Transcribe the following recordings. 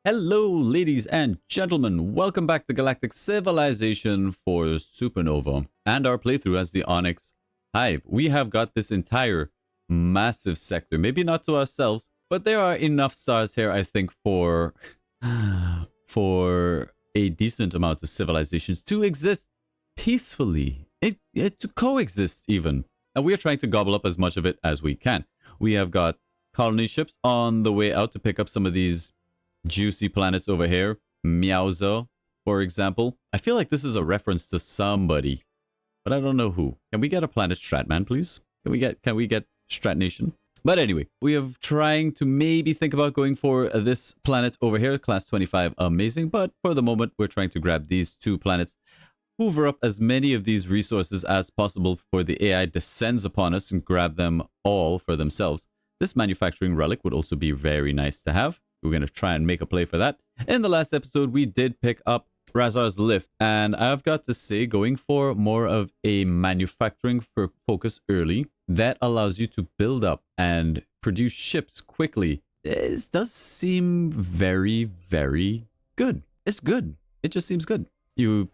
Hello, ladies and gentlemen. Welcome back to Galactic Civilization for Supernova and our playthrough as the Onyx Hive. We have got this entire massive sector. Maybe not to ourselves, but there are enough stars here, I think, for a decent amount of civilizations to exist peacefully, to coexist even. And we are trying to gobble up as much of it as we can. We have got colony ships on the way out to pick up some of these juicy planets over here. Meowza, for example. I feel like this is a reference to somebody, but I don't know who. Can we get a planet Stratman, please? Can we get Strat Nation? But anyway, we are trying to maybe think about going for this planet over here, class 25, amazing. But for the moment, we're trying to grab these two planets, hoover up as many of these resources as possible before the AI descends upon us and grab them all for themselves. This manufacturing relic would also be very nice to have. We're going to try and make a play for that. In the last episode, we did pick up Razar's Lift, and I've got to say, going for more of a manufacturing focus early, that allows you to build up and produce ships quickly. This does seem very, very good. It's good. It just seems good. You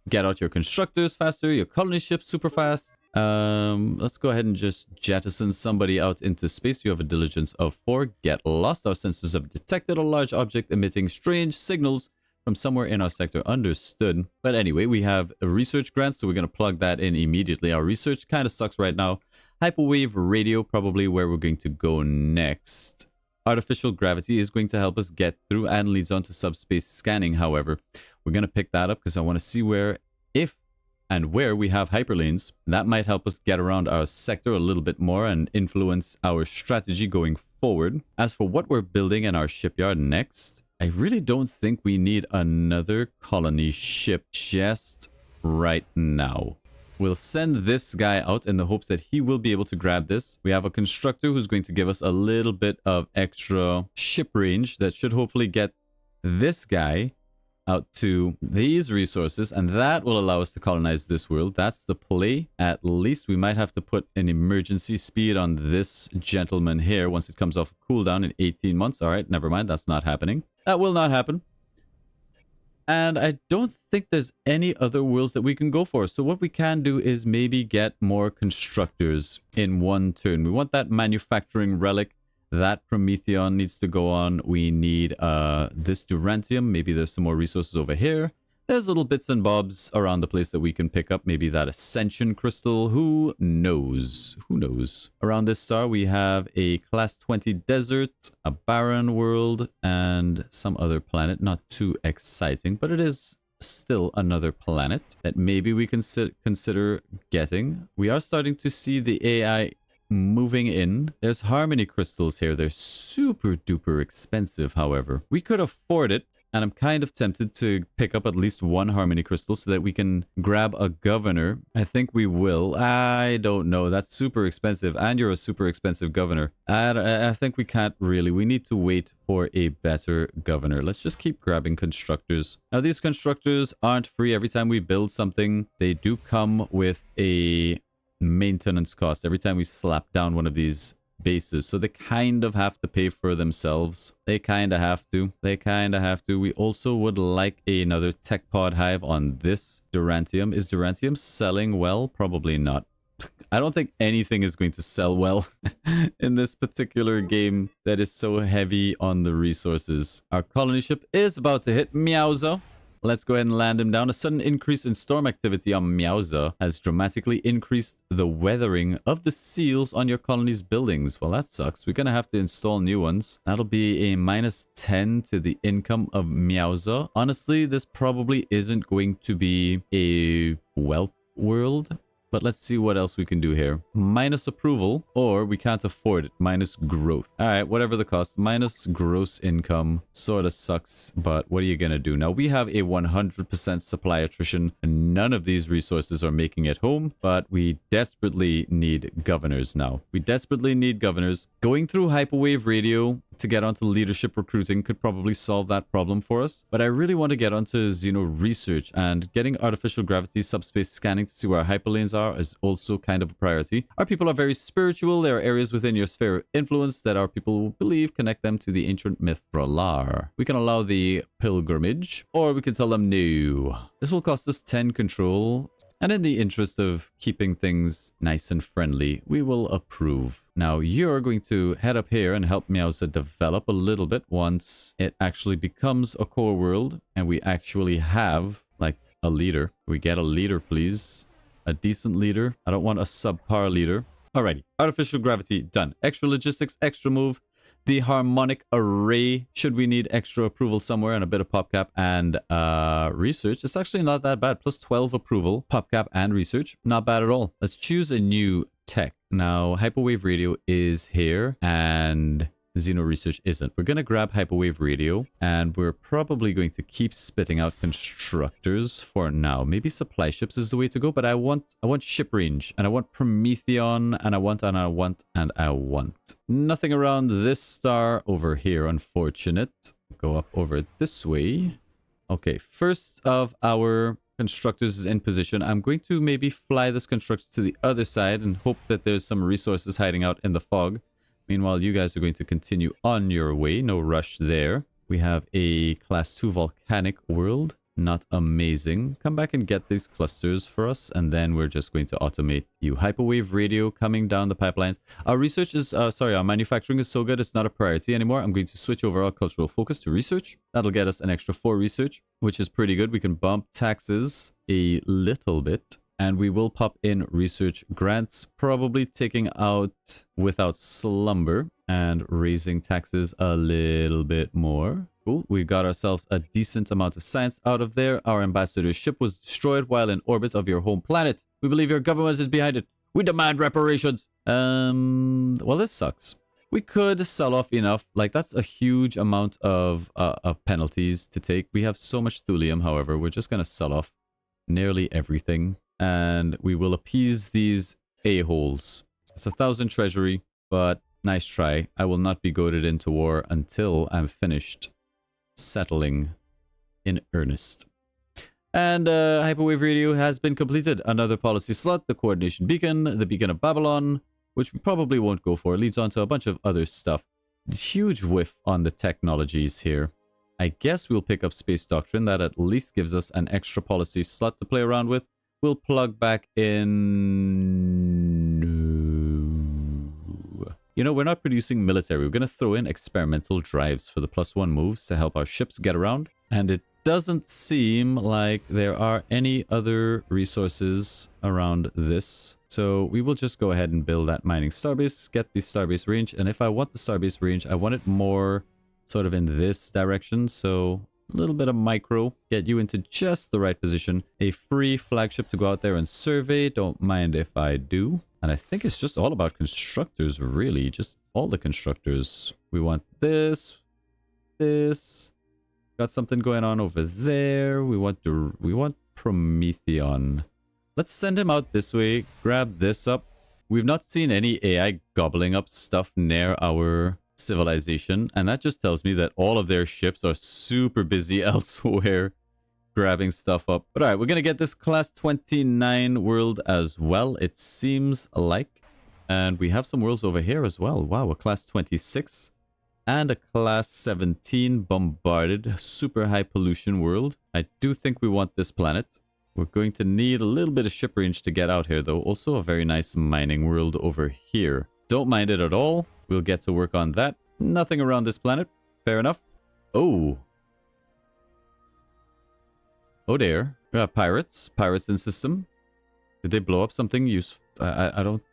get out your constructors faster, your colony ships super fast. Let's go ahead and just jettison somebody out into space. You have a diligence of 4. Get lost. Our sensors have detected a large object emitting strange signals from somewhere in our sector. Understood. But anyway, we have a research grant, so we're going to plug that in immediately. Our research kind of sucks right now. Hyperwave radio, probably where we're going to go next. Artificial gravity is going to help us get through and leads on to subspace scanning. However, we're going to pick that up because I want to see where, if and where we have hyperlanes. That might help us get around our sector a little bit more and influence our strategy going forward. As for what we're building in our shipyard next, I really don't think we need another colony ship just right now. We'll send this guy out in the hopes that he will be able to grab this. We have a constructor who's going to give us a little bit of extra ship range that should hopefully get this guy out to these resources, and that will allow us to colonize this world. That's the play. At least we might have to put an emergency speed on this gentleman here once it comes off cooldown in 18 months. All right, never mind. That's not happening. That will not happen. And I don't think there's any other worlds that we can go for. So what we can do is maybe get more constructors in one turn. We want that manufacturing relic. That Prometheon needs to go on. We need this Durantium. Maybe there's some more resources over here. There's little bits and bobs around the place that we can pick up. Maybe that Ascension Crystal. Who knows? Who knows? Around this star, we have a Class 20 desert, a barren world, and some other planet. Not too exciting, but it is still another planet that maybe we can consider getting. We are starting to see the AI moving in. There's harmony crystals here. They're super duper expensive, however. We could afford it, and I'm kind of tempted to pick up at least one harmony crystal so that we can grab a governor. I think we will. I don't know. That's super expensive, and you're a super expensive governor. I think we can't really. We need to wait for a better governor. Let's just keep grabbing constructors. Now, these constructors aren't free. Every time we build something, they do come with a maintenance cost every time we slap down one of these bases, so they kind of have to pay for themselves. They kind of have to. We also would like another tech pod hive on this Durantium. Is Durantium selling well? Probably not. I don't think anything is going to sell well in this particular game that is so heavy on the resources. Our colony ship is about to hit Meowza. Let's go ahead and land him down. A sudden increase in storm activity on Meowza has dramatically increased the weathering of the seals on your colony's buildings. Well, that sucks. We're going to have to install new ones. That'll be a -10 to the income of Meowza. Honestly, this probably isn't going to be a wealth world. But let's see what else we can do here. Minus approval, or we can't afford it. Minus growth. All right, whatever the cost. Minus gross income. Sort of sucks, but what are you going to do? Now, we have a 100% supply attrition. None of these resources are making it home, but we desperately need governors now. We desperately need governors. Going through hyperwave radio to get onto leadership recruiting could probably solve that problem for us. But I really want to get onto Xeno research, and getting artificial gravity subspace scanning to see where our hyperlanes are is also kind of a priority. Our people are very spiritual. There are areas within your sphere of influence that our people believe connect them to the ancient myth Ralar. We can allow the pilgrimage, or we can tell them no. This will cost us 10 control. And in the interest of keeping things nice and friendly, we will approve. Now, you're going to head up here and help me out to develop a little bit once it actually becomes a core world and we actually have, like, a leader. We get a leader, please. A decent leader. I don't want a subpar leader. Alrighty. Artificial gravity, done. Extra logistics, extra move. The harmonic array, should we need extra approval somewhere, and a bit of PopCap and research. It's actually not that bad. Plus 12 approval, PopCap and research. Not bad at all. Let's choose a new tech. Now, Hyperwave Radio is here, and Xeno Research isn't. We're going to grab Hyperwave Radio, and we're probably going to keep spitting out constructors for now. Maybe supply ships is the way to go, but I want ship range, and I want Prometheon, and I want. Nothing around this star over here, unfortunate. Go up over this way. Okay, first of our constructors is in position. I'm going to maybe fly this constructor to the other side and hope that there's some resources hiding out in the fog. Meanwhile, you guys are going to continue on your way. No rush there. We have a class 2 volcanic world. Not amazing. Come back and get these clusters for us, and then we're just going to automate you. Hyperwave radio coming down the pipelines. Our research is, our manufacturing is so good it's not a priority anymore. I'm going to switch over our cultural focus to research. That'll get us an extra 4 research, which is pretty good. We can bump taxes a little bit. And we will pop in research grants, probably taking out without slumber and raising taxes a little bit more. Cool. We got ourselves a decent amount of science out of there. Our ambassador's ship was destroyed while in orbit of your home planet. We believe your government is behind it. We demand reparations. Well, this sucks. We could sell off enough. Like, that's a huge amount of penalties to take. We have so much thulium, however. We're just going to sell off nearly everything. And we will appease these a-holes. It's 1,000 treasury, but nice try. I will not be goaded into war until I'm finished settling in earnest. And Hyperwave Radio has been completed. Another policy slot, the Coordination Beacon, the Beacon of Babylon, which we probably won't go for. It leads on to a bunch of other stuff. Huge whiff on the technologies here. I guess we'll pick up Space Doctrine. That at least gives us an extra policy slot to play around with. We'll plug back in... No. You know, we're not producing military. We're going to throw in experimental drives for the +1 moves to help our ships get around. And it doesn't seem like there are any other resources around this. So we will just go ahead and build that mining starbase, get the starbase range. And if I want the starbase range, I want it more sort of in this direction. So... a little bit of micro, get you into just the right position. A free flagship to go out there and survey. Don't mind if I do. And I think it's just all about constructors, really. Just all the constructors. We want this. Got something going on over there. We want Prometheon. Let's send him out this way. Grab this up. We've not seen any AI gobbling up stuff near our civilization, and that just tells me that all of their ships are super busy elsewhere grabbing stuff up. But all right, we're gonna get this class 29 world as well, it seems like, and we have some worlds over here as well. Wow, a class 26 and a class 17 bombarded super high pollution world. I do think we want this planet. We're going to need a little bit of ship range to get out here, though. Also a very nice mining world over here. Don't mind it at all. We'll get to work on that. Nothing around this planet. Fair enough. Oh. Oh, there. We have pirates. Pirates in system. Did they blow up something useful? I don't...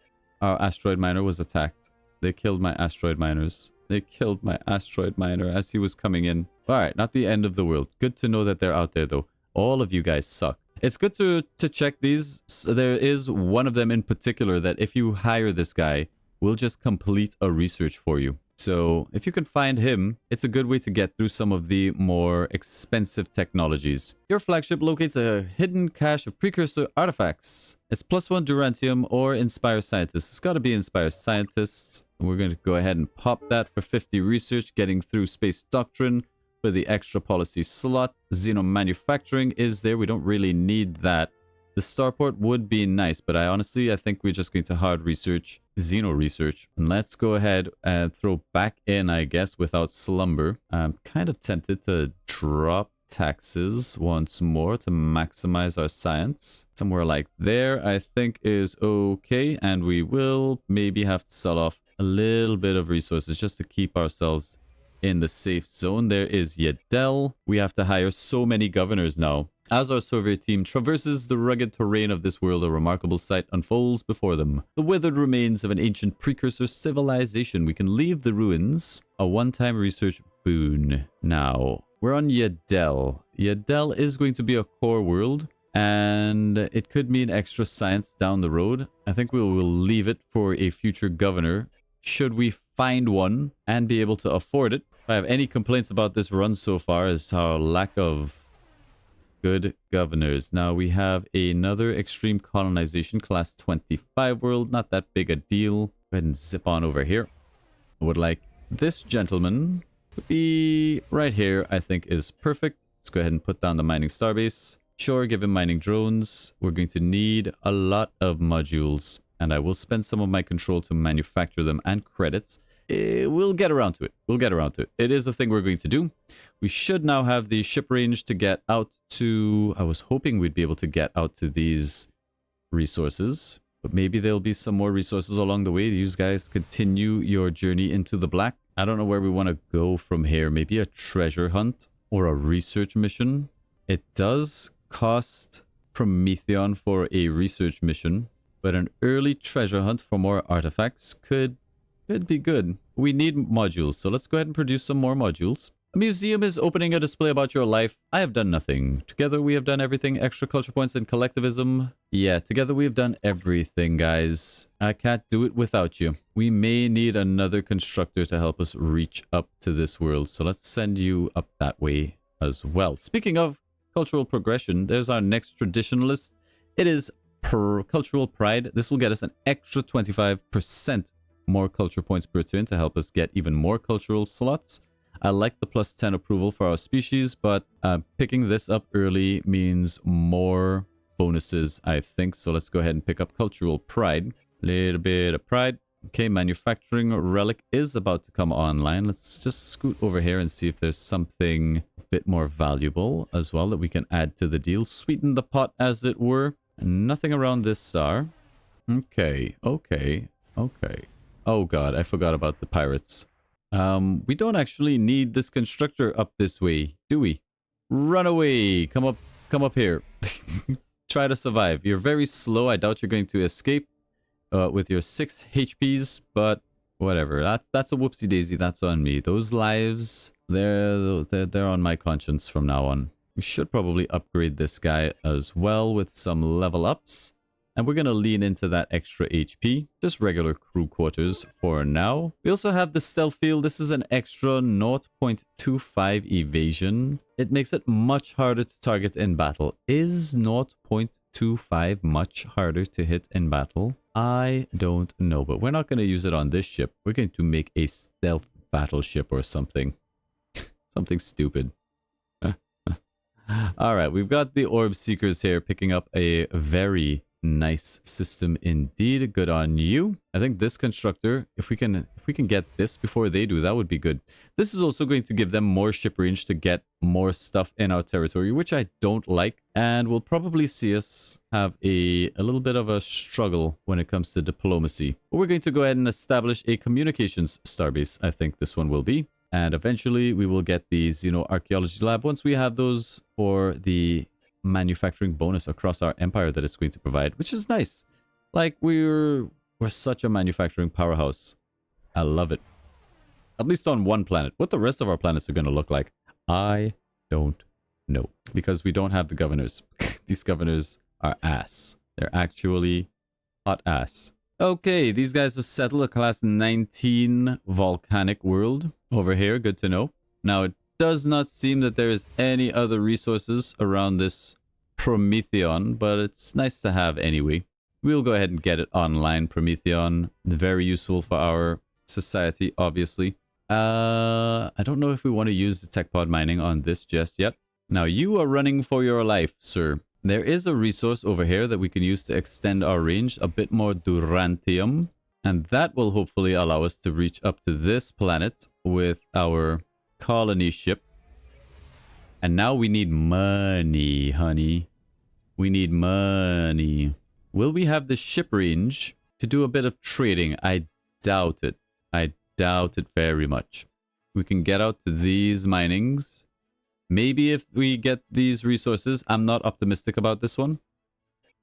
Our asteroid miner was attacked. They killed my asteroid miners. They killed my asteroid miner as he was coming in. Alright, not the end of the world. Good to know that they're out there, though. All of you guys suck. It's good to check these. There is one of them in particular that if you hire this guy... we'll just complete a research for you. So if you can find him, it's a good way to get through some of the more expensive technologies. Your flagship locates a hidden cache of precursor artifacts. It's +1 Durantium or Inspire Scientists. It's got to be Inspire Scientists. We're going to go ahead and pop that for 50 research, getting through Space Doctrine for the extra policy slot. Xeno Manufacturing is there. We don't really need that. The starport would be nice, but I think we're just going to hard research Xeno research. And let's go ahead and throw back in, I guess, without slumber. I'm kind of tempted to drop taxes once more to maximize our science. Somewhere like there, I think is okay. And we will maybe have to sell off a little bit of resources just to keep ourselves in the safe zone. There is Yedel. We have to hire so many governors now. As our survey team traverses the rugged terrain of this world, a remarkable sight unfolds before them. The withered remains of an ancient precursor civilization. We can leave the ruins. A one-time research boon. Now, we're on Yedel. Yedel is going to be a core world, and it could mean extra science down the road. I think we will leave it for a future governor, should we find one and be able to afford it. If I have any complaints about this run so far, is our lack of good governors. Now we have another extreme colonization class 25 world. Not that big a deal. Go ahead and zip on over here. I would like this gentleman to be right here. I think is perfect. Let's go ahead and put down the mining starbase. Sure, give him mining drones. We're going to need a lot of modules, and I will spend some of my control to manufacture them and credits. We'll get around to it. We'll get around to it. It is the thing we're going to do. We should now have the ship range to get out to... I was hoping we'd be able to get out to these resources, but maybe there'll be some more resources along the way. You guys continue your journey into the black. I don't know where we want to go from here. Maybe a treasure hunt or a research mission. It does cost Prometheon for a research mission, but an early treasure hunt for more artifacts could be good. We need modules, so let's go ahead and produce some more modules. A museum is opening a display about your life. I have done nothing. Together we have done everything. Extra culture points and collectivism. Yeah, together we have done everything, guys. I can't do it without you. We may need another constructor to help us reach up to this world, so let's send you up that way as well. Speaking of cultural progression, there's our next traditionalist. It is cultural pride. This will get us an extra 25% more culture points per turn to help us get even more cultural slots. I like the +10 approval for our species, but picking this up early means more bonuses, I think. So let's go ahead and pick up cultural pride. Little bit of pride. Okay, manufacturing relic is about to come online. Let's just scoot over here and see if there's something a bit more valuable as well that we can add to the deal. Sweeten the pot, as it were. Nothing around this star. Okay. Oh god, I forgot about the pirates. We don't actually need this constructor up this way, do we? Run away! Come up here. Try to survive. You're very slow. I doubt you're going to escape with your 6 HPs, but whatever. That's a whoopsie daisy. That's on me. Those lives, they're on my conscience from now on. We should probably upgrade this guy as well with some level ups. And we're going to lean into that extra HP. Just regular crew quarters for now. We also have the stealth field. This is an extra 0.25 evasion. It makes it much harder to target in battle. Is 0.25 much harder to hit in battle? I don't know, but we're not going to use it on this ship. We're going to make a stealth battleship or something. Something stupid. All right, we've got the Orbseekers here picking up a very nice system indeed. Good on you. I think this constructor, if we can get this before they do, that would be good. This is also going to give them more ship range to get more stuff in our territory, which I don't like, and will probably see us have a little bit of a struggle when it comes to diplomacy. But we're going to go ahead and establish a communications starbase. I think this one will be. And eventually we will get the Xenoarchaeology lab once we have those for the manufacturing bonus across our empire that it's going to provide, which is nice. Like, we're such a manufacturing powerhouse. I love it. At least on one planet. What the rest of our planets are going to look like, I don't know, because we don't have the governors. These governors are ass. They're actually hot ass. Okay, these guys have settled a class 19 volcanic world over here. Good to know. Now, it does not seem that there is any other resources around this Prometheon, but it's nice to have anyway. We'll go ahead and get it online, Prometheon. Very useful for our society, obviously. I don't know if we want to use the tech pod mining on this just yet. Now, you are running for your life, sir. There is a resource over here that we can use to extend our range, a bit more durantium. And that will hopefully allow us to reach up to this planet with our colony ship. And now we need money, honey. We need money. Will we have the ship range to do a bit of trading? I doubt it. I doubt it very much. We can get out to these minings. Maybe if we get these resources, I'm not optimistic about this one.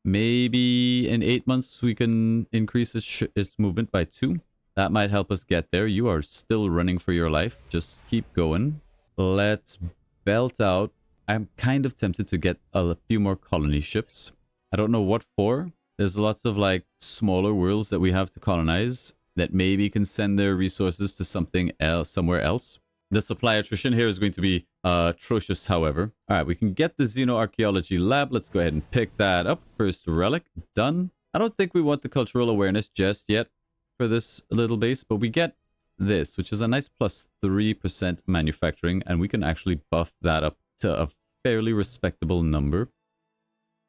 Maybe in 8 months we can increase its movement by 2. That might help us get there. You are still running for your life. Just keep going. Let's belt out. I'm kind of tempted to get a few more colony ships. I don't know what for. There's lots of like smaller worlds that we have to colonize that maybe can send their resources to something else, somewhere else. The supply attrition here is going to be atrocious, however. All right, we can get the Xenoarchaeology Lab. Let's go ahead and pick that up. First relic, done. I don't think we want the cultural awareness just yet for this little base, but we get this, which is a nice plus 3% manufacturing, and we can actually buff that up to a fairly respectable number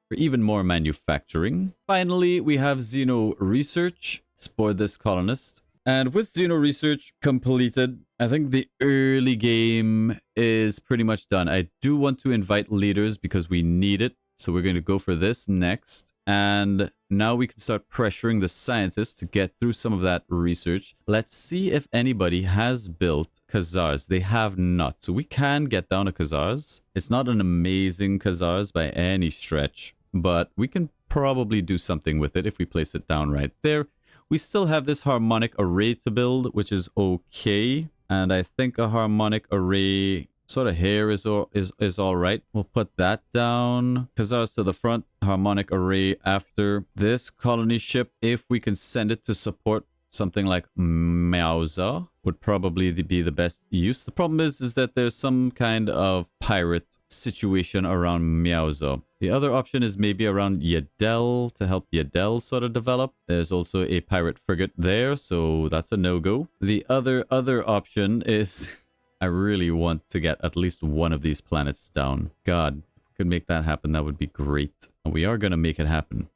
for even more manufacturing. Finally, we have Xeno Research. Let's board this colonist. And with Xeno Research completed, I think the early game is pretty much done. I do want to invite leaders because we need it. So we're going to go for this next. And now we can start pressuring the scientists to get through some of that research. Let's see if anybody has built Khazars. They have not. So we can get down to Khazars. It's not an amazing Khazars by any stretch, but we can probably do something with it if we place it down right there. We still have this harmonic array to build, which is okay. And I think a harmonic array sort of here is all right. We'll put that down. Khazars to the front, harmonic array after. This colony ship, if we can send it to support something like Meowza, would probably be the best use. The problem is that there's some kind of pirate situation around Meowza. The other option is maybe around Yadel to help Yadel sort of develop. There's also a pirate frigate there, so that's a no-go. The other option is I really want to get at least one of these planets down. God, if we could make that happen, that would be great. And we are going to make it happen.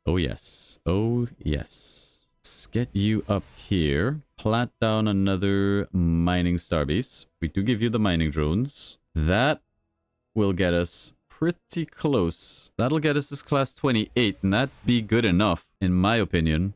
Oh, yes. Oh, yes. Let's get you up here. Plant down another mining starbase. We do give you the mining drones. That will get us pretty close. That'll get us this class 28, and that'd be good enough, in my opinion.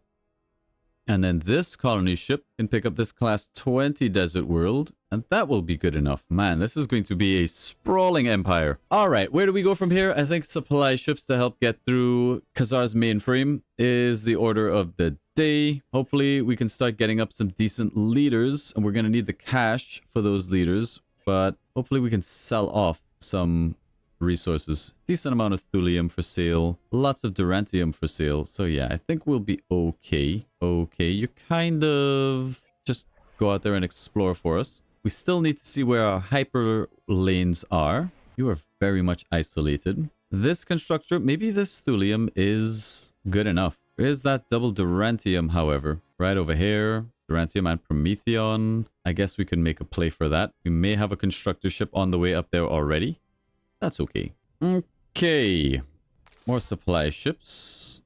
And then this colony ship can pick up this class 20 desert world, and that will be good enough. Man, this is going to be a sprawling empire. All right, where do we go from here? I think supply ships to help get through Khazar's mainframe is the order of the day. Hopefully, we can start getting up some decent leaders, and we're going to need the cash for those leaders, but hopefully we can sell off some resources. Decent amount of thulium for sale. Lots of durantium for sale. So yeah, I think we'll be okay. Okay, you kind of just go out there and explore for us. We still need to see where our hyper lanes are. You are very much isolated. This constructor, maybe this thulium is good enough. Where's that double durantium, however? Right over here. Durantium and Prometheon. I guess we can make a play for that. We may have a constructor ship on the way up there already. That's okay. Okay. More supply ships.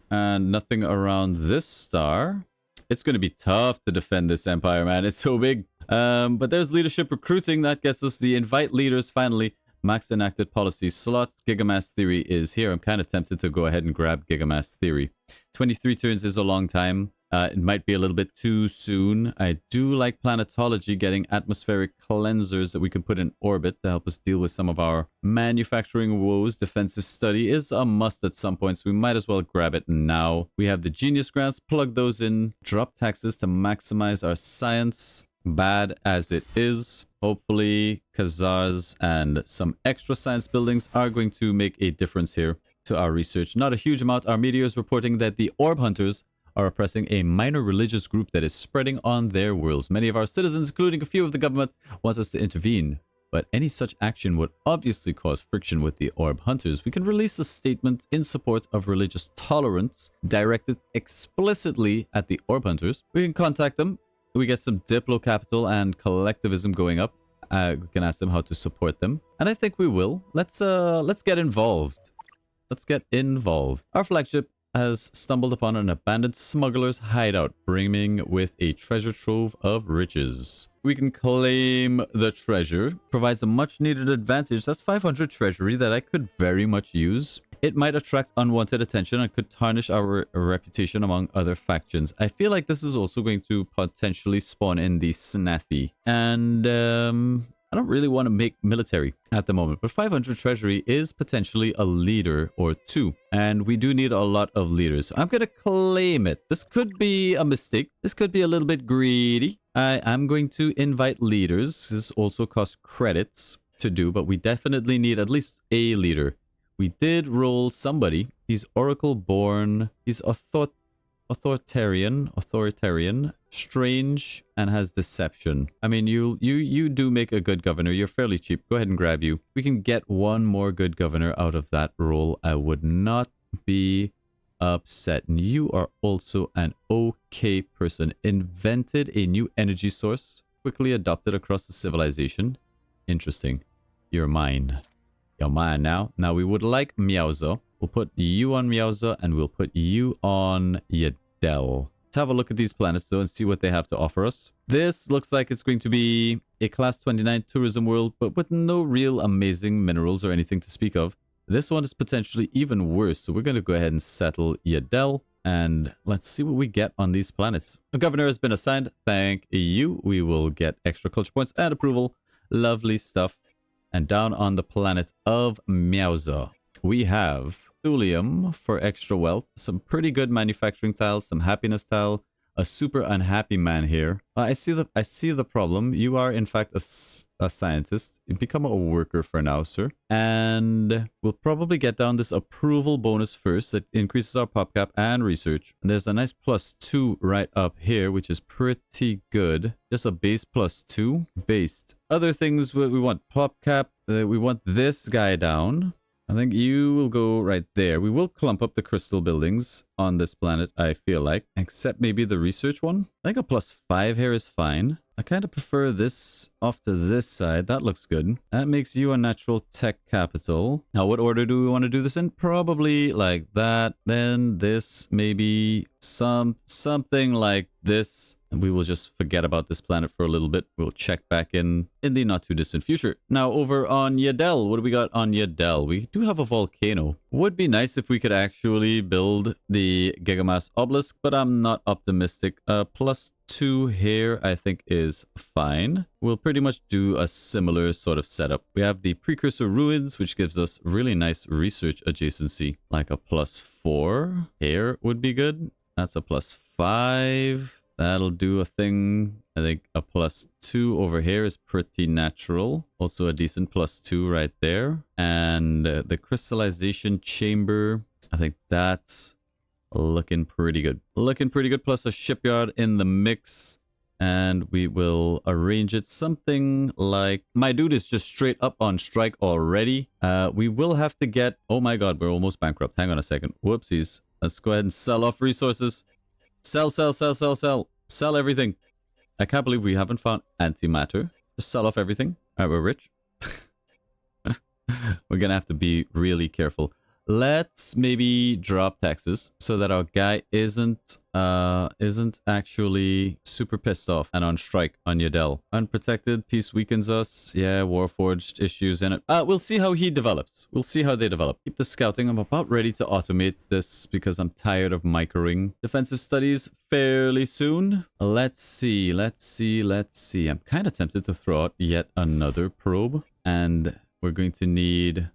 And nothing around this star. It's going to be tough to defend this empire, man. It's so big. But there's leadership recruiting. That gets us the invite leaders finally. Max enacted policy slots. Gigamass Theory is here. I'm kind of tempted to go ahead and grab Gigamass Theory. 23 turns is a long time. It might be a little bit too soon. I do like planetology, getting atmospheric cleansers that we can put in orbit to help us deal with some of our manufacturing woes. Defensive study is a must at some point, so we might as well grab it now. We have the genius grants, plug those in, drop taxes to maximize our science. Bad as it is, hopefully Khazars and some extra science buildings are going to make a difference here. to our research. Not a huge amount. Our media is reporting that the Orb Hunters are oppressing a minor religious group that is spreading on their worlds. Many of our citizens, including a few of the government, want us to intervene. But any such action would obviously cause friction with the Orb Hunters. We can release a statement in support of religious tolerance directed explicitly at the Orb Hunters. We can contact them. We get some Diplo capital and collectivism going up. We can ask them how to support them. And I think we will. Let's get involved. Let's get involved. Our flagship has stumbled upon an abandoned smuggler's hideout, brimming with a treasure trove of riches. We can claim the treasure. Provides a much needed advantage. That's 500 treasury that I could very much use. It might attract unwanted attention and could tarnish our reputation among other factions. I feel like this is also going to potentially spawn in the Snathi. And I don't really want to make military at the moment, but 500 treasury is potentially a leader or two. And we do need a lot of leaders. I'm going to claim it. This could be a mistake. This could be a little bit greedy. I am going to invite leaders. This also costs credits to do, but we definitely need at least a leader. We did roll somebody. He's Oracle born. He's authoritarian, strange, and has deception. I mean, you do make a good governor. You're fairly cheap. Go ahead and grab you. We can get one more good governor out of that role. I would not be upset. And you are also an okay person. Invented a new energy source. Quickly adopted across the civilization. Interesting. You're mine. You're mine now. Now we would like Meowza. We'll put you on Meowza and we'll put you on Yadel. Let's have a look at these planets though and see what they have to offer us. This looks like it's going to be a class 29 tourism world, but with no real amazing minerals or anything to speak of. This one is potentially even worse, so we're going to go ahead and settle Yadel. And let's see what we get on these planets. A governor has been assigned. Thank you. We will get extra culture points and approval. Lovely stuff. And down on the planet of Meowza, we have thulium for extra wealth, some pretty good manufacturing tiles, some happiness tile, a super unhappy man here. I see the problem. You are in fact a scientist. You become a worker for now, sir. And we'll probably get down this approval bonus first. That increases our pop cap and research. And there's a nice +2 right up here, which is pretty good. Just a base +2. Based. Other things we want pop cap. We want this guy down. I think you will go right there. We will clump up the crystal buildings on this planet, I feel like. Except maybe the research one. I think a +5 here is fine. I kind of prefer this off to this side. That looks good. That makes you a natural tech capital. Now, what order do we want to do this in? Probably like that. Then this, maybe something like this. And we will just forget about this planet for a little bit. We'll check back in the not too distant future. Now over on Yadel, what do we got on Yadel? We do have a volcano. Would be nice if we could actually build the Gigamass obelisk, but I'm not optimistic. +2 here I think is fine. We'll pretty much do a similar sort of setup. We have the precursor ruins, which gives us really nice research adjacency. Like a +4 here would be good. That's a +5. That'll do a thing. I think a +2 over here is pretty natural. Also a decent +2 right there. And the crystallization chamber, I think that's looking pretty good. Looking pretty good, plus a shipyard in the mix. And we will arrange it something like... My dude is just straight up on strike already. We will have to get... Oh my god, we're almost bankrupt. Hang on a second. Whoopsies. Let's go ahead and sell off resources. Sell. Sell everything. I can't believe we haven't found antimatter. Just sell off everything. All right, we're rich. We're going to have to be really careful. Let's maybe drop taxes so that our guy isn't actually super pissed off and on strike on Yadel. Unprotected, peace weakens us. Yeah, Warforged issues in it. We'll see how he develops. We'll see how they develop. Keep the scouting. I'm about ready to automate this because I'm tired of microing. Defensive studies fairly soon. Let's see. I'm kind of tempted to throw out yet another probe, and we're going to need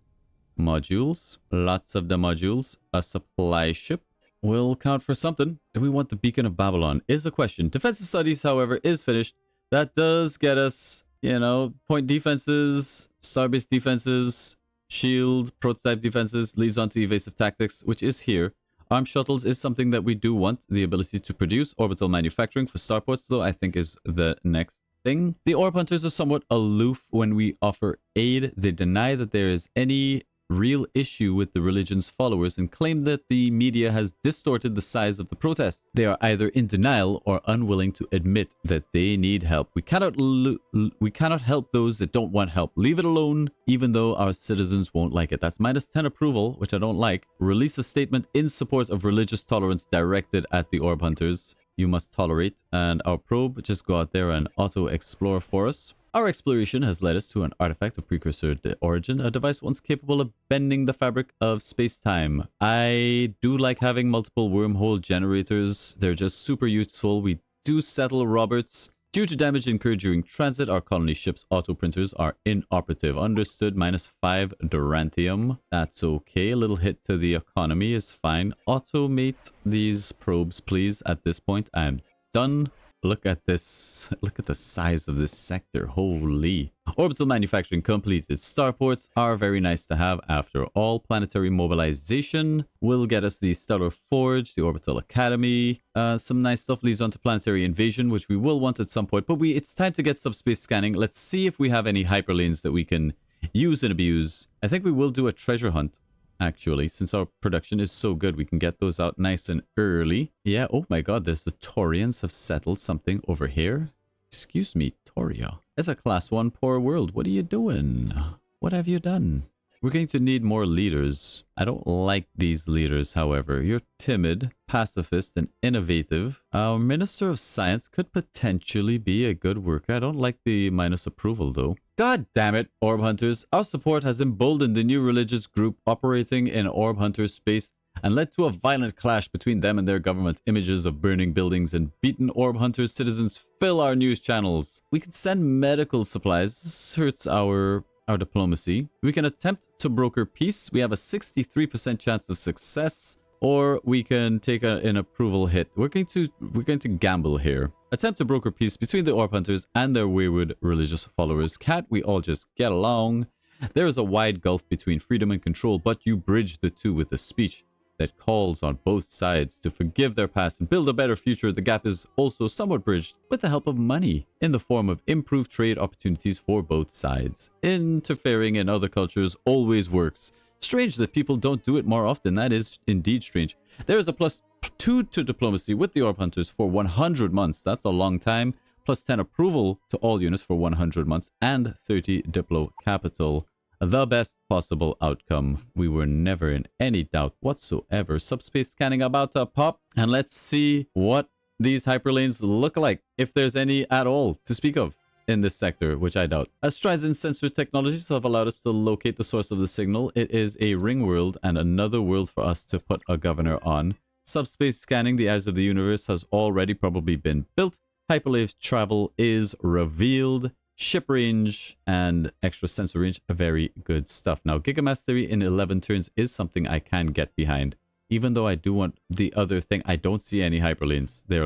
modules, lots of the modules. A supply ship will count for something. Do we want the Beacon of Babylon is a question. Defensive studies, however, is finished. That does get us, you know, point defenses, starbase defenses, Shield, prototype defenses, leads on to evasive tactics, which is here. Arm shuttles is something that we do want the ability to produce. Orbital manufacturing for starports, though, I think is the next thing. The orb hunters are somewhat aloof when we offer aid. They deny that there is any real issue with the religion's followers and claim that the media has distorted the size of the protest. They are either in denial or unwilling to admit that they need help. We cannot help those that don't want help. Leave it alone, even though our citizens won't like it. That's -10 approval, which I don't like. Release a statement in support of religious tolerance directed at the orb hunters. You must tolerate. And our probe, just go out there and auto-explore for us. Our exploration has led us to an artifact of precursor origin, a device once capable of bending the fabric of space-time. I do like having multiple wormhole generators. They're just super useful. We do settle Roberts. Due to damage incurred during transit, our colony ship's auto printers are inoperative. Understood, -5 Durantium. That's okay. A little hit to the economy is fine. Automate these probes, please. At this point, I'm done. Look at this. Look at the size of this sector. Holy. Orbital manufacturing completed. Starports are very nice to have. After all, planetary mobilization will get us the Stellar Forge, the Orbital Academy. Some nice stuff leads on to planetary invasion, which we will want at some point. But it's time to get subspace scanning. Let's see if we have any hyperlanes that we can use and abuse. I think we will do a treasure hunt. Actually, since our production is so good, we can get those out nice and early. Yeah, oh my god, the Torians have settled something over here. Excuse me, Toria. It's a class 1 poor world. What are you doing? What have you done? We're going to need more leaders. I don't like these leaders, however. You're timid, pacifist, and innovative. Our Minister of Science could potentially be a good worker. I don't like the -approval, though. God damn it, Orb Hunters. Our support has emboldened the new religious group operating in Orb Hunter space and led to a violent clash between them and their government. Images of burning buildings and beaten Orb Hunters citizens fill our news channels. We can send medical supplies. This hurts our diplomacy. We can attempt to broker peace. We have a 63% chance of success. Or we can take an approval hit. We're going to gamble here. Attempt to broker peace between the Orb Hunters and their wayward religious followers. Can't we all just get along? There is a wide gulf between freedom and control, but you bridge the two with a speech that calls on both sides to forgive their past and build a better future. The gap is also somewhat bridged with the help of money in the form of improved trade opportunities for both sides. Interfering in other cultures always works. Strange that people don't do it more often. That is indeed strange. There is a +2 to diplomacy with the Orb Hunters for 100 months. That's a long time. +10 approval to all units for 100 months and 30 diplo capital. The best possible outcome. We were never in any doubt whatsoever. Subspace scanning about to pop. And let's see what these hyperlanes look like, if there's any at all to speak of in this sector, which I doubt. As strides in sensor technologies have allowed us to locate the source of the signal, it is a ring world and another world for us to put a governor on. Subspace scanning, the eyes of the universe, has already probably been built. Hyperwave travel is revealed. Ship range and extra sensor range, very good stuff. Now, Gigamastery in 11 turns is something I can get behind. Even though I do want the other thing, I don't see any hyperlanes. There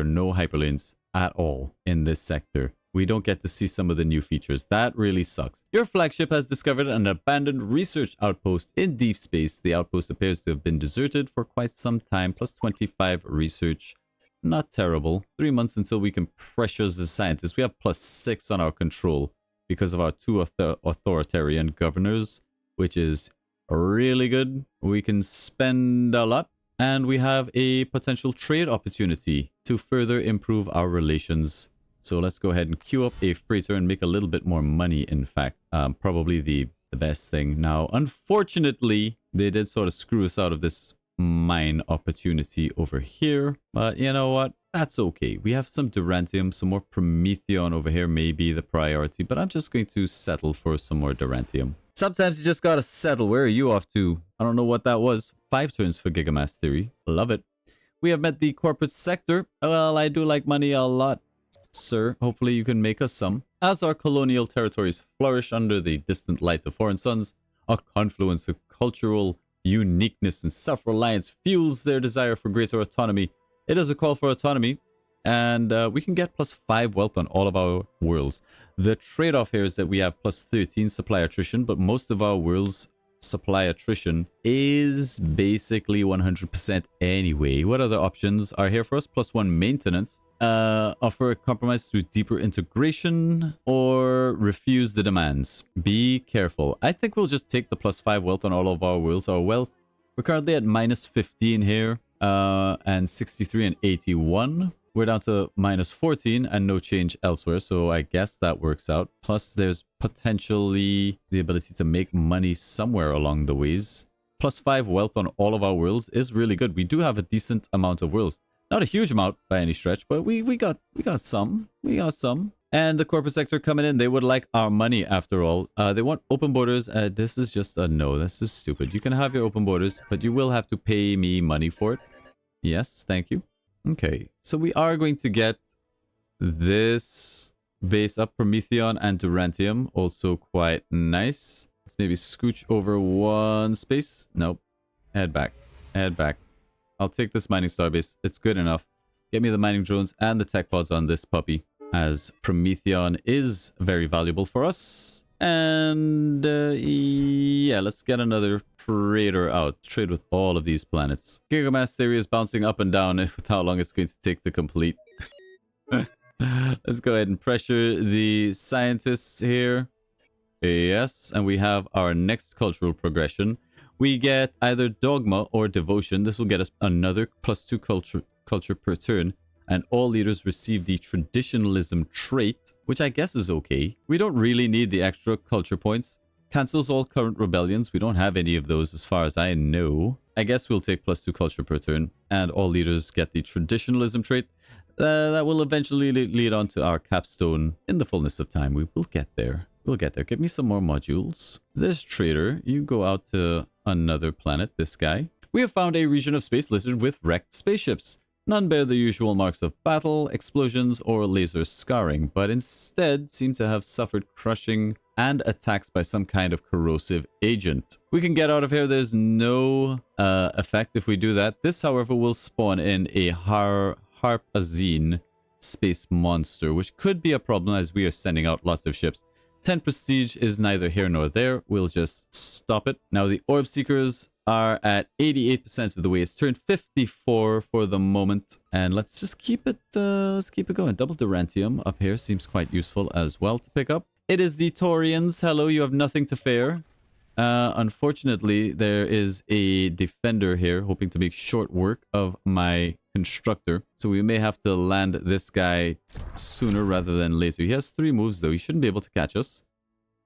are no hyperlanes at all in this sector. We don't get to see some of the new features. That really sucks. Your flagship has discovered an abandoned research outpost in deep space. The outpost appears to have been deserted for quite some time. +25 research. Not terrible. 3 months until we can pressure the scientists. We have +6 on our control because of our 2 authoritarian governors, which is really good. We can spend a lot. And we have a potential trade opportunity to further improve our relations. So let's go ahead and queue up a freighter and make a little bit more money, in fact. Probably the best thing. Now, unfortunately, they did sort of screw us out of this mine opportunity over here. But you know what? That's okay. We have some Durantium, some more Prometheon over here may be the priority. But I'm just going to settle for some more Durantium. Sometimes you just gotta settle. Where are you off to? I don't know what that was. 5 turns for Gigamastery. Love it. We have met the corporate sector. Well, I do like money a lot, sir. Hopefully you can make us some. As our colonial territories flourish under the distant light of foreign suns, a confluence of cultural uniqueness and self-reliance fuels their desire for greater autonomy. It is a call for autonomy and we can get +5 wealth on all of our worlds. The trade-off here is that we have +13 supply attrition, but most of our worlds supply attrition is basically 100% anyway. What other options are here for us? +1 maintenance, offer a compromise through deeper integration, or refuse the demands. Be careful. I think we'll just take the +5 wealth on all of our worlds. Our wealth, we're currently at -15 here, and 63 and 81. We're down to -14 and no change elsewhere, so I guess that works out. Plus, there's potentially the ability to make money somewhere along the ways. +5 wealth on all of our worlds is really good. We do have a decent amount of worlds. Not a huge amount by any stretch, but we got some. We got some. And the corporate sector coming in, they would like our money after all. They want open borders. This is just a no. This is stupid. You can have your open borders, but you will have to pay me money for it. Yes, thank you. Okay, so we are going to get this base up, Prometheon and Durantium, also quite nice. Let's maybe scooch over one space. Nope. Head back. Head back. I'll take this mining starbase. It's good enough. Get me the mining drones and the tech pods on this puppy, as Prometheon is very valuable for us. And yeah, let's get another trader out. Trade with all of these planets. Gigamass theory is bouncing up and down with how long it's going to take to complete. Let's go ahead and pressure the scientists here. Yes, and we have our next cultural progression. We get either dogma or devotion. This will get us another +2 culture per turn. And all leaders receive the traditionalism trait, which I guess is okay. We don't really need the extra culture points. Cancels all current rebellions. We don't have any of those as far as I know. I guess we'll take +2 culture per turn. And all leaders get the traditionalism trait. That will eventually lead on to our capstone in the fullness of time. We will get there. We'll get there. Get me some more modules. This trader, you go out to another planet, this guy. We have found a region of space littered with wrecked spaceships. None bear the usual marks of battle, explosions, or laser scarring, but instead seem to have suffered crushing and attacks by some kind of corrosive agent. We can get out of here. There's no effect if we do that. This, however, will spawn in a Harpazine space monster, which could be a problem as we are sending out lots of ships. 10 prestige is neither here nor there. We'll just stop it. Now, the Orbseekers are at 88% of the way. It's turned 54 for the moment. And let's just keep it going. Double Durantium up here seems quite useful as well to pick up. It is the Torians. Hello, you have nothing to fear. Unfortunately, there is a defender here hoping to make short work of my constructor. So we may have to land this guy sooner rather than later. He has 3 moves though. He shouldn't be able to catch us.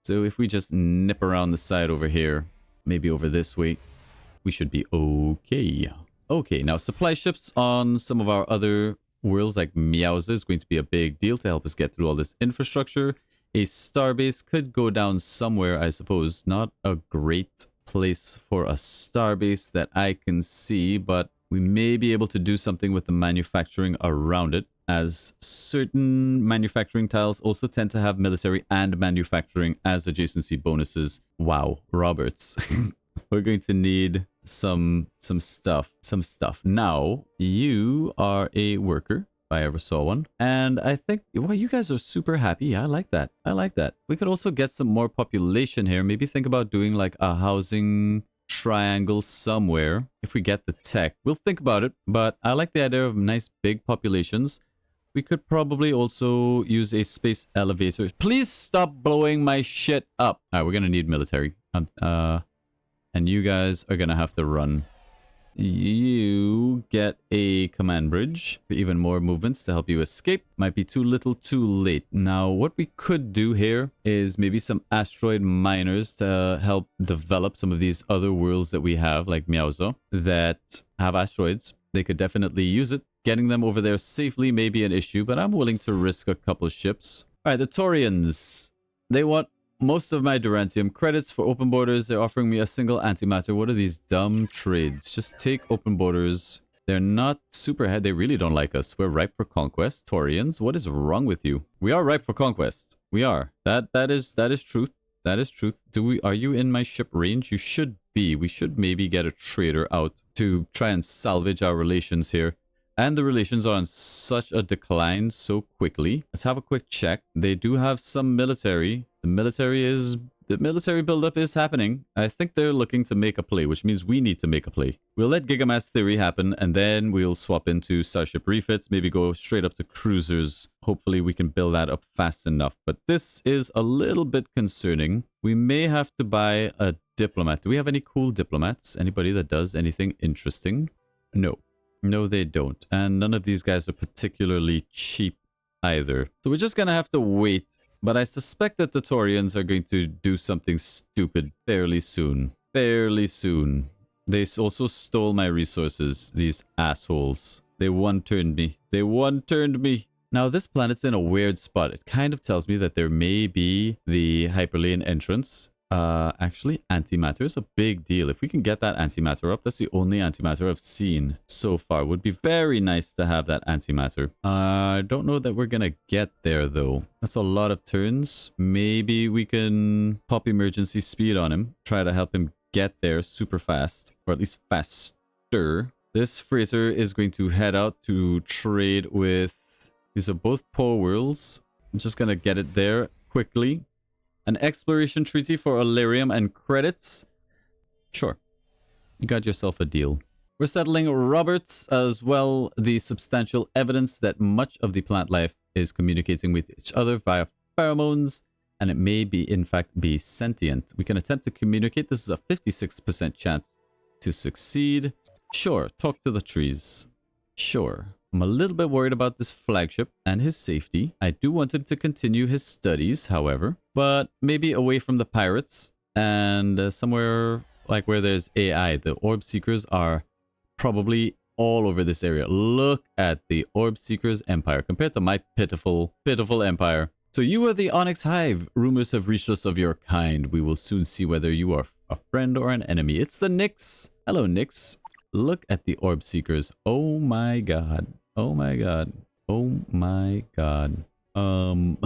So if we just nip around the side over here, maybe over this way, we should be okay. Okay, now supply ships on some of our other worlds like Meowza is going to be a big deal to help us get through all this infrastructure. A starbase could go down somewhere, I suppose. Not a great place for a starbase that I can see, but we may be able to do something with the manufacturing around it, as certain manufacturing tiles also tend to have military and manufacturing as adjacency bonuses. Wow, Roberts. We're going to need some stuff. Now, you are a worker, if I ever saw one. And I think, well, you guys are super happy. I like that. I like that. We could also get some more population here. Maybe think about doing like a housing triangle somewhere. If we get the tech, we'll think about it. But I like the idea of nice big populations. We could probably also use a space elevator. Please stop blowing my shit up. All right, we're going to need military. And you guys are going to have to run. You get a command bridge for even more movements to help you escape. Might be too little too late. Now, what we could do here is maybe some asteroid miners to help develop some of these other worlds that we have, like Meowza, that have asteroids. They could definitely use it. Getting them over there safely may be an issue, but I'm willing to risk a couple ships. All right, the Torians. They want most of my Durantium credits for open borders. They're offering me a single antimatter. What are these dumb trades? Just take open borders. They're not super head. They really don't like us. We're ripe for conquest. Torians, what is wrong with you? We are ripe for conquest. We are. That is truth. That is truth. Are you in my ship range? You should be. We should maybe get a trader out to try and salvage our relations here. And the relations are on such a decline so quickly. Let's have a quick check. They do have some military. The military buildup is happening. I think they're looking to make a play, which means we need to make a play. We'll let Gigamass Theory happen, and then we'll swap into Starship refits, maybe go straight up to cruisers. Hopefully we can build that up fast enough. But this is a little bit concerning. We may have to buy a diplomat. Do we have any cool diplomats? Anybody that does anything interesting? No. No, they don't. And none of these guys are particularly cheap either. So we're just going to have to wait. But I suspect that the Torians are going to do something stupid fairly soon. Fairly soon. They also stole my resources, these assholes. They one-turned me. They one-turned me. Now, this planet's in a weird spot. It kind of tells me that there may be the hyperlane entrance. Actually, antimatter is a big deal. If we can get that antimatter up, that's the only antimatter I've seen so far. Would be very nice to have that antimatter. I don't know that we're gonna get there though. That's a lot of turns. Maybe we can pop emergency speed on him. Try to help him get there super fast, or at least faster. This freighter is going to head out to trade with... These are both poor worlds. I'm just gonna get it there quickly. An exploration treaty for Illyrium and credits? Sure. You got yourself a deal. We're settling Roberts as well. The substantial evidence that much of the plant life is communicating with each other via pheromones, and it may be, in fact, be sentient. We can attempt to communicate. This is a 56% chance to succeed. Sure, talk to the trees. Sure. I'm a little bit worried about this flagship and his safety. I do want him to continue his studies, however, but maybe away from the pirates and somewhere like where there's AI. The Orbseekers are probably all over this area. Look at the Orbseekers empire compared to my pitiful, pitiful empire. So you are the Onyx Hive. Rumors have reached us of your kind. We will soon see whether you are a friend or an enemy. It's the Nyx. Hello, Nyx. Look at the Orbseekers. Oh my god. Oh my god. Oh my god. Oh my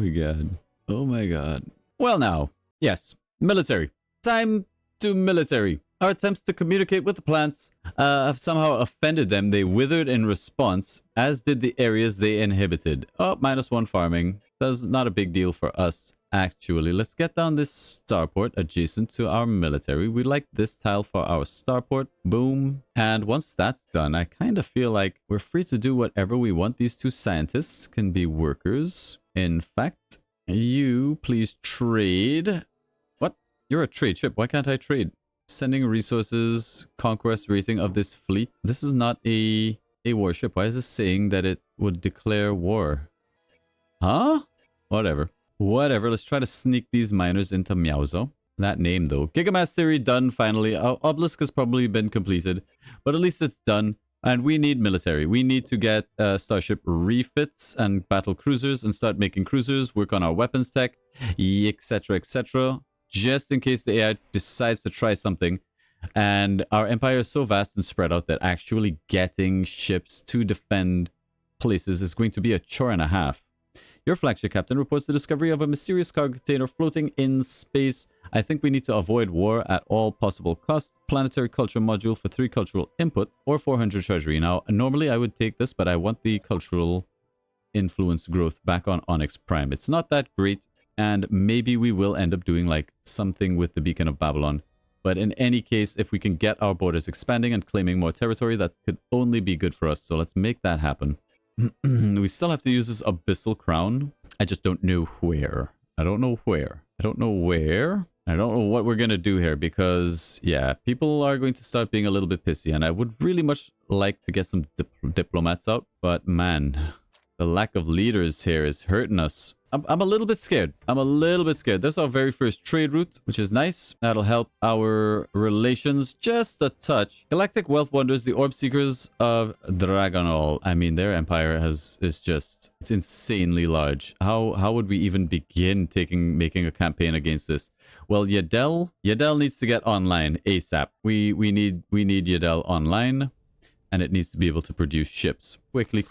god. Oh my god. Well now, yes, military. Time to military. Our attempts to communicate with the plants have somehow offended them. They withered in response, as did the areas they inhibited. Oh, -1 farming. That's not a big deal for us. Actually, let's get down this starport adjacent to our military. We like this tile for our starport. Boom. And once that's done, I kind of feel like we're free to do whatever we want. These two scientists can be workers. In fact, you please trade. What? You're a trade ship. Why can't I trade? Sending resources, conquest rating of this fleet. This is not a warship. Why is this saying that it would declare war? Huh? Whatever. Whatever, let's try to sneak these miners into Meowzo. That name, though. Gigamass Theory done, finally. Obelisk has probably been completed, but at least it's done. And we need military. We need to get Starship refits and battle cruisers and start making cruisers, work on our weapons tech, etc., etc. Just in case the AI decides to try something. And our empire is so vast and spread out that actually getting ships to defend places is going to be a chore and a half. Your flagship captain reports the discovery of a mysterious cargo container floating in space. I think we need to avoid war at all possible costs. Planetary culture module for 3 cultural input or 400 treasury. Now, normally I would take this, but I want the cultural influence growth back on Onyx Prime. It's not that great, and maybe we will end up doing like something with the Beacon of Babylon. But in any case, if we can get our borders expanding and claiming more territory, that could only be good for us. So let's make that happen. We still have to use this Abyssal Crown. I just don't know where. I don't know where. I don't know where. I don't know what we're going to do here because, yeah, people are going to start being a little bit pissy. And I would really much like to get some diplomats out. But man, the lack of leaders here is hurting us. I'm a little bit scared. I'm a little bit scared. That's our very first trade route, which is nice. That'll help our relations just a touch. Galactic Wealth Wonders, the Orbseekers of Draginol. I mean, their empire is just, it's insanely large. How would we even begin making a campaign against this? Well, Yadel needs to get online ASAP. We need Yadel online. And it needs to be able to produce ships quickly.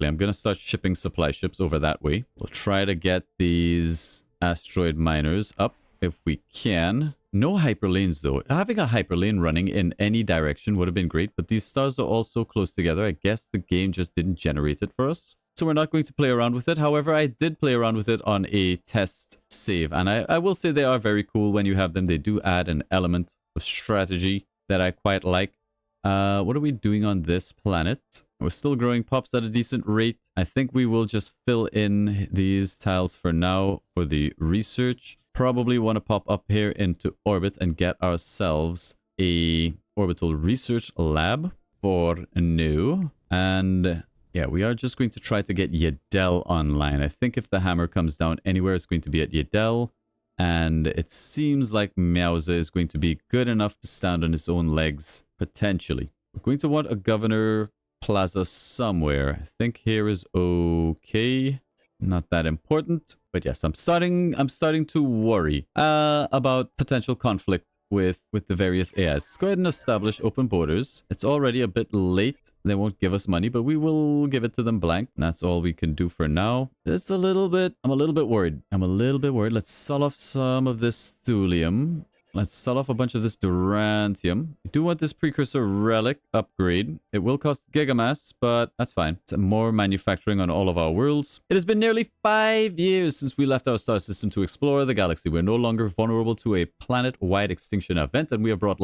I'm going to start shipping supply ships over that way. We'll try to get these asteroid miners up if we can. No hyperlanes though. Having a hyperlane running in any direction would have been great, but these stars are all so close together. I guess the game just didn't generate it for us. So we're not going to play around with it. However, I did play around with it on a test save. And I will say they are very cool when you have them. They do add an element of strategy that I quite like. What are we doing on this planet? We're still growing pops at a decent rate. I think we will just fill in these tiles for now for the research. Probably want to pop up here into orbit and get ourselves a orbital research lab for new. And yeah, we are just going to try to get Yedel online. I think if the hammer comes down anywhere, it's going to be at Yedel. And it seems like Meowza is going to be good enough to stand on its own legs, potentially. We're going to want a governor plaza somewhere. I think here is okay. Not that important. But yes, I'm starting to worry about potential conflict with the various AIs. Let's go ahead and establish open borders. It's already a bit late. They won't give us money, but we will give it to them blank. And that's all we can do for now. It's I'm a little bit worried. Let's sell off some of this thulium. Let's sell off a bunch of this durantium. We do want this precursor relic upgrade. It will cost gigamass, but that's fine. It's more manufacturing on all of our worlds. It has been nearly 5 years since we left our star system to explore the galaxy. We're no longer vulnerable to a planet-wide extinction event, and we have brought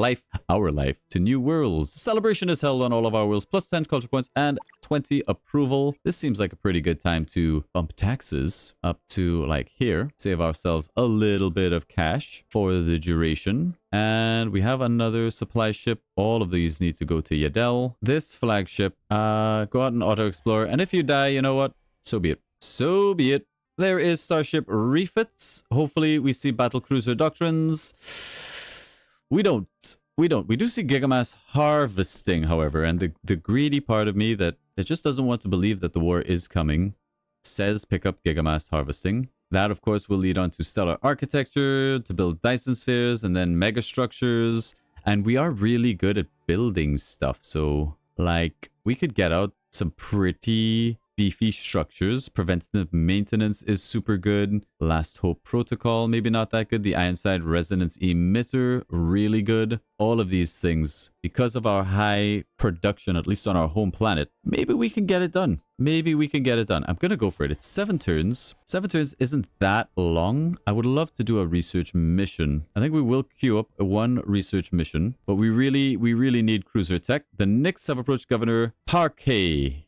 our life, to new worlds. Celebration is held on all of our worlds, plus 10 culture points and 20 approval. This seems like a pretty good time to bump taxes up to like here. Save ourselves a little bit of cash for the duration. And we have another supply ship. All of these need to go to Yedel. This flagship, go out and auto-explore. And if you die, you know what? So be it. So be it. There is Starship refits. Hopefully we see Battlecruiser Doctrines. We don't. We do see Gigamass harvesting, however. And the greedy part of me that it just doesn't want to believe that the war is coming says pick up Gigamass harvesting. That, of course, will lead on to stellar architecture, to build Dyson spheres, and then megastructures. And we are really good at building stuff. So, like, we could get out some pretty beefy structures. Preventative maintenance is super good. Last Hope Protocol, maybe not that good. The Ironside Resonance Emitter, really good. All of these things, because of our high production, at least on our home planet, maybe we can get it done. Maybe we can get it done. I'm going to go for it. It's 7 turns. 7 turns isn't that long. I would love to do a research mission. I think we will queue up one research mission, but we really need cruiser tech. The Knicks have approached Governor Parquet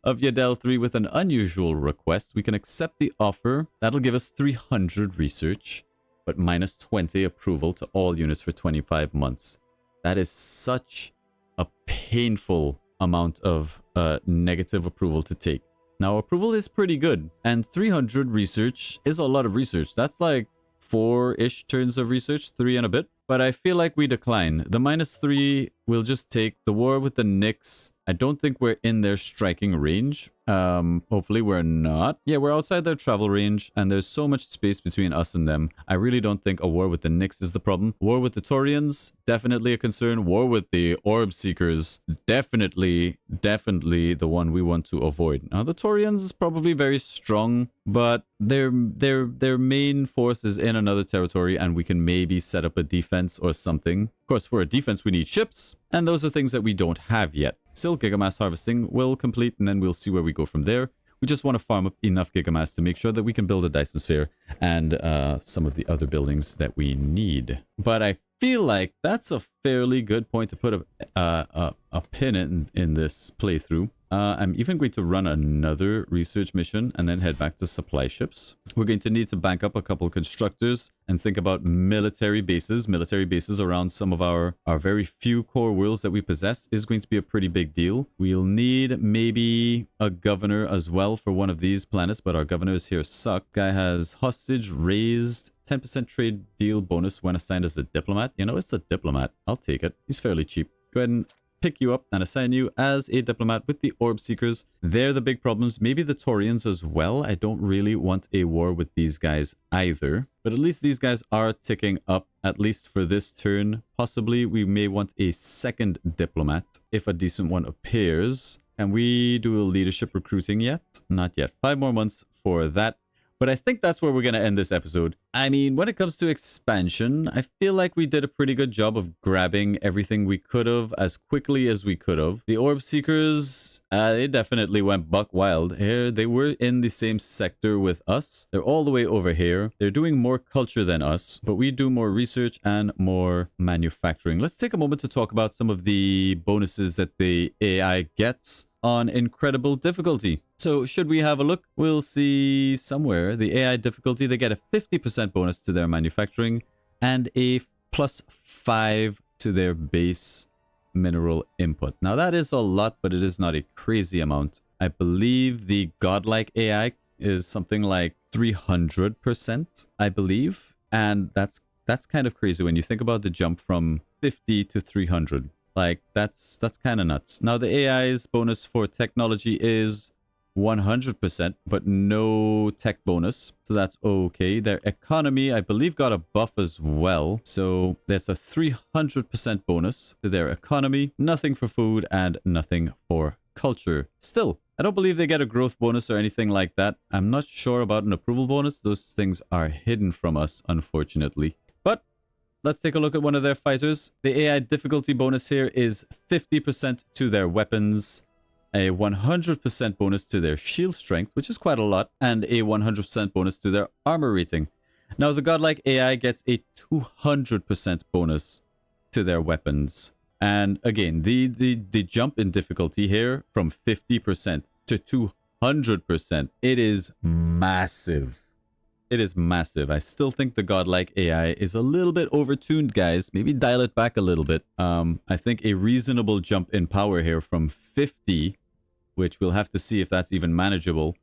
of Yedel 3 with an unusual request. We can accept the offer. That'll give us 300 research, but minus 20 approval to all units for 25 months. That is such a painful amount of negative approval to take. Now, approval is pretty good, and 300 research is a lot of research. That's like 4-ish turns of research, 3 and a bit. But I feel like we decline. The minus 3 will just take the war with the Knicks. I don't think we're in their striking range. Hopefully we're not. Yeah, we're outside their travel range, and there's so much space between us and them. I really don't think a war with the Knicks is the problem. War with the Torians, definitely a concern. War with the Orbseekers, definitely the one we want to avoid. Now, the Torians is probably very strong, but their main force is in another territory, and we can maybe set up a defense or something. Of course, for a defense, we need ships, and those are things that we don't have yet. Still, Gigamass harvesting will complete, and then we'll see where we go from there. We just want to farm up enough Gigamass to make sure that we can build a Dyson Sphere and some of the other buildings that we need. But I feel like that's a fairly good point to put a pin in this playthrough. I'm even going to run another research mission and then head back to supply ships. We're going to need to bank up a couple constructors and think about military bases. Military bases around some of our very few core worlds that we possess is going to be a pretty big deal. We'll need maybe a governor as well for one of these planets, but our governors here suck. Guy has hostage raised, 10% trade deal bonus when assigned as a diplomat. You know, it's a diplomat. I'll take it. He's fairly cheap. Go ahead and pick you up and assign you as a diplomat with the Orbseekers. They're the big problems. Maybe the Torians as well. I don't really want a war with these guys either. But at least these guys are ticking up, at least for this turn. Possibly we may want a second diplomat if a decent one appears. Can we do a leadership recruiting yet? Not yet. 5 more months for that. But I think that's where we're going to end this episode. I mean, when it comes to expansion, I feel like we did a pretty good job of grabbing everything we could have as quickly as we could have. The Orbseekers, they definitely went buck wild. Here, they were in the same sector with us. They're all the way over here. They're doing more culture than us, but we do more research and more manufacturing. Let's take a moment to talk about some of the bonuses that the AI gets on incredible difficulty. So should we have a look, we'll see somewhere the AI difficulty, they get a 50% bonus to their manufacturing and a +5 to their base mineral input. Now that is a lot, but it is not a crazy amount. I believe the godlike AI is something like 300%, I believe. And that's kind of crazy when you think about the jump from 50 to 300. Like, that's kind of nuts. Now, the AI's bonus for technology is 100%, but no tech bonus. So that's okay. Their economy, I believe, got a buff as well. So there's a 300% bonus to their economy. Nothing for food and nothing for culture. Still, I don't believe they get a growth bonus or anything like that. I'm not sure about an approval bonus. Those things are hidden from us, unfortunately. But let's take a look at one of their fighters. The AI difficulty bonus here is 50% to their weapons, a 100% bonus to their shield strength, which is quite a lot, and a 100% bonus to their armor rating. Now, the godlike AI gets a 200% bonus to their weapons. And again, the jump in difficulty here from 50% to 200%, it is massive. It is massive. I still think the godlike AI is a little bit overtuned, guys. Maybe dial it back a little bit. I think a reasonable jump in power here from 50, which we'll have to see if that's even manageable,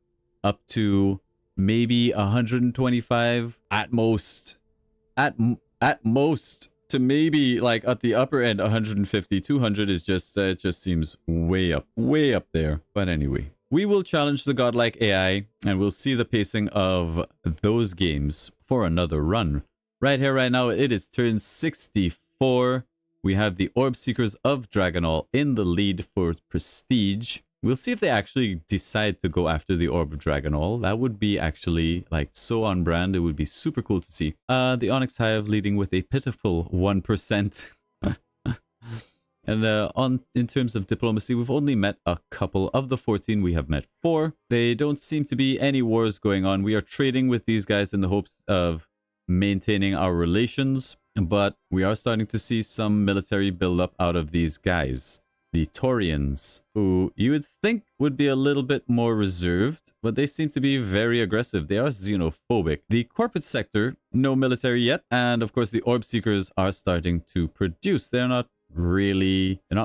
up to maybe 125 at most. At most. To maybe, like, at the upper end, 150, 200 is just, it just seems way up there. But anyway, we will challenge the godlike AI, and we'll see the pacing of those games for another run. Right here, right now, it is turn 64. We have the Orbseekers of Draginol in the lead for prestige. We'll see if they actually decide to go after the Orb of Draginol. That would be actually, like, so on brand. It would be super cool to see. The Onyx Hive leading with a pitiful 1%. And in terms of diplomacy, we've only met a couple. Of the 14, we have met 4. They don't seem to be any wars going on. We are trading with these guys in the hopes of maintaining our relations, but we are starting to see some military buildup out of these guys. The Torians, who you would think would be a little bit more reserved, but they seem to be very aggressive. They are xenophobic. The corporate sector, no military yet. And of course, the Orbseekers are starting to produce. They're not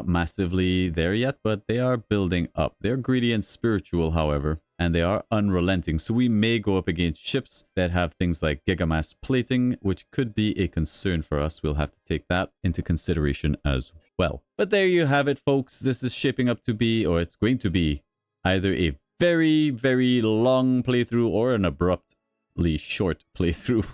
massively there yet, but they are building up. They're greedy and spiritual, however, and they are unrelenting. So we may go up against ships that have things like gigamass plating, which could be a concern for us. We'll have to take that into consideration as well. But there you have it, folks. This is shaping up to be, or it's going to be, either a very, very long playthrough or an abruptly short playthrough.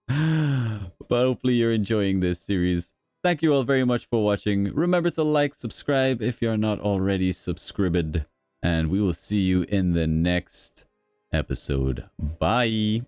But hopefully you're enjoying this series. Thank you all very much for watching. Remember to like, subscribe if you're not already subscribed. And we will see you in the next episode. Bye.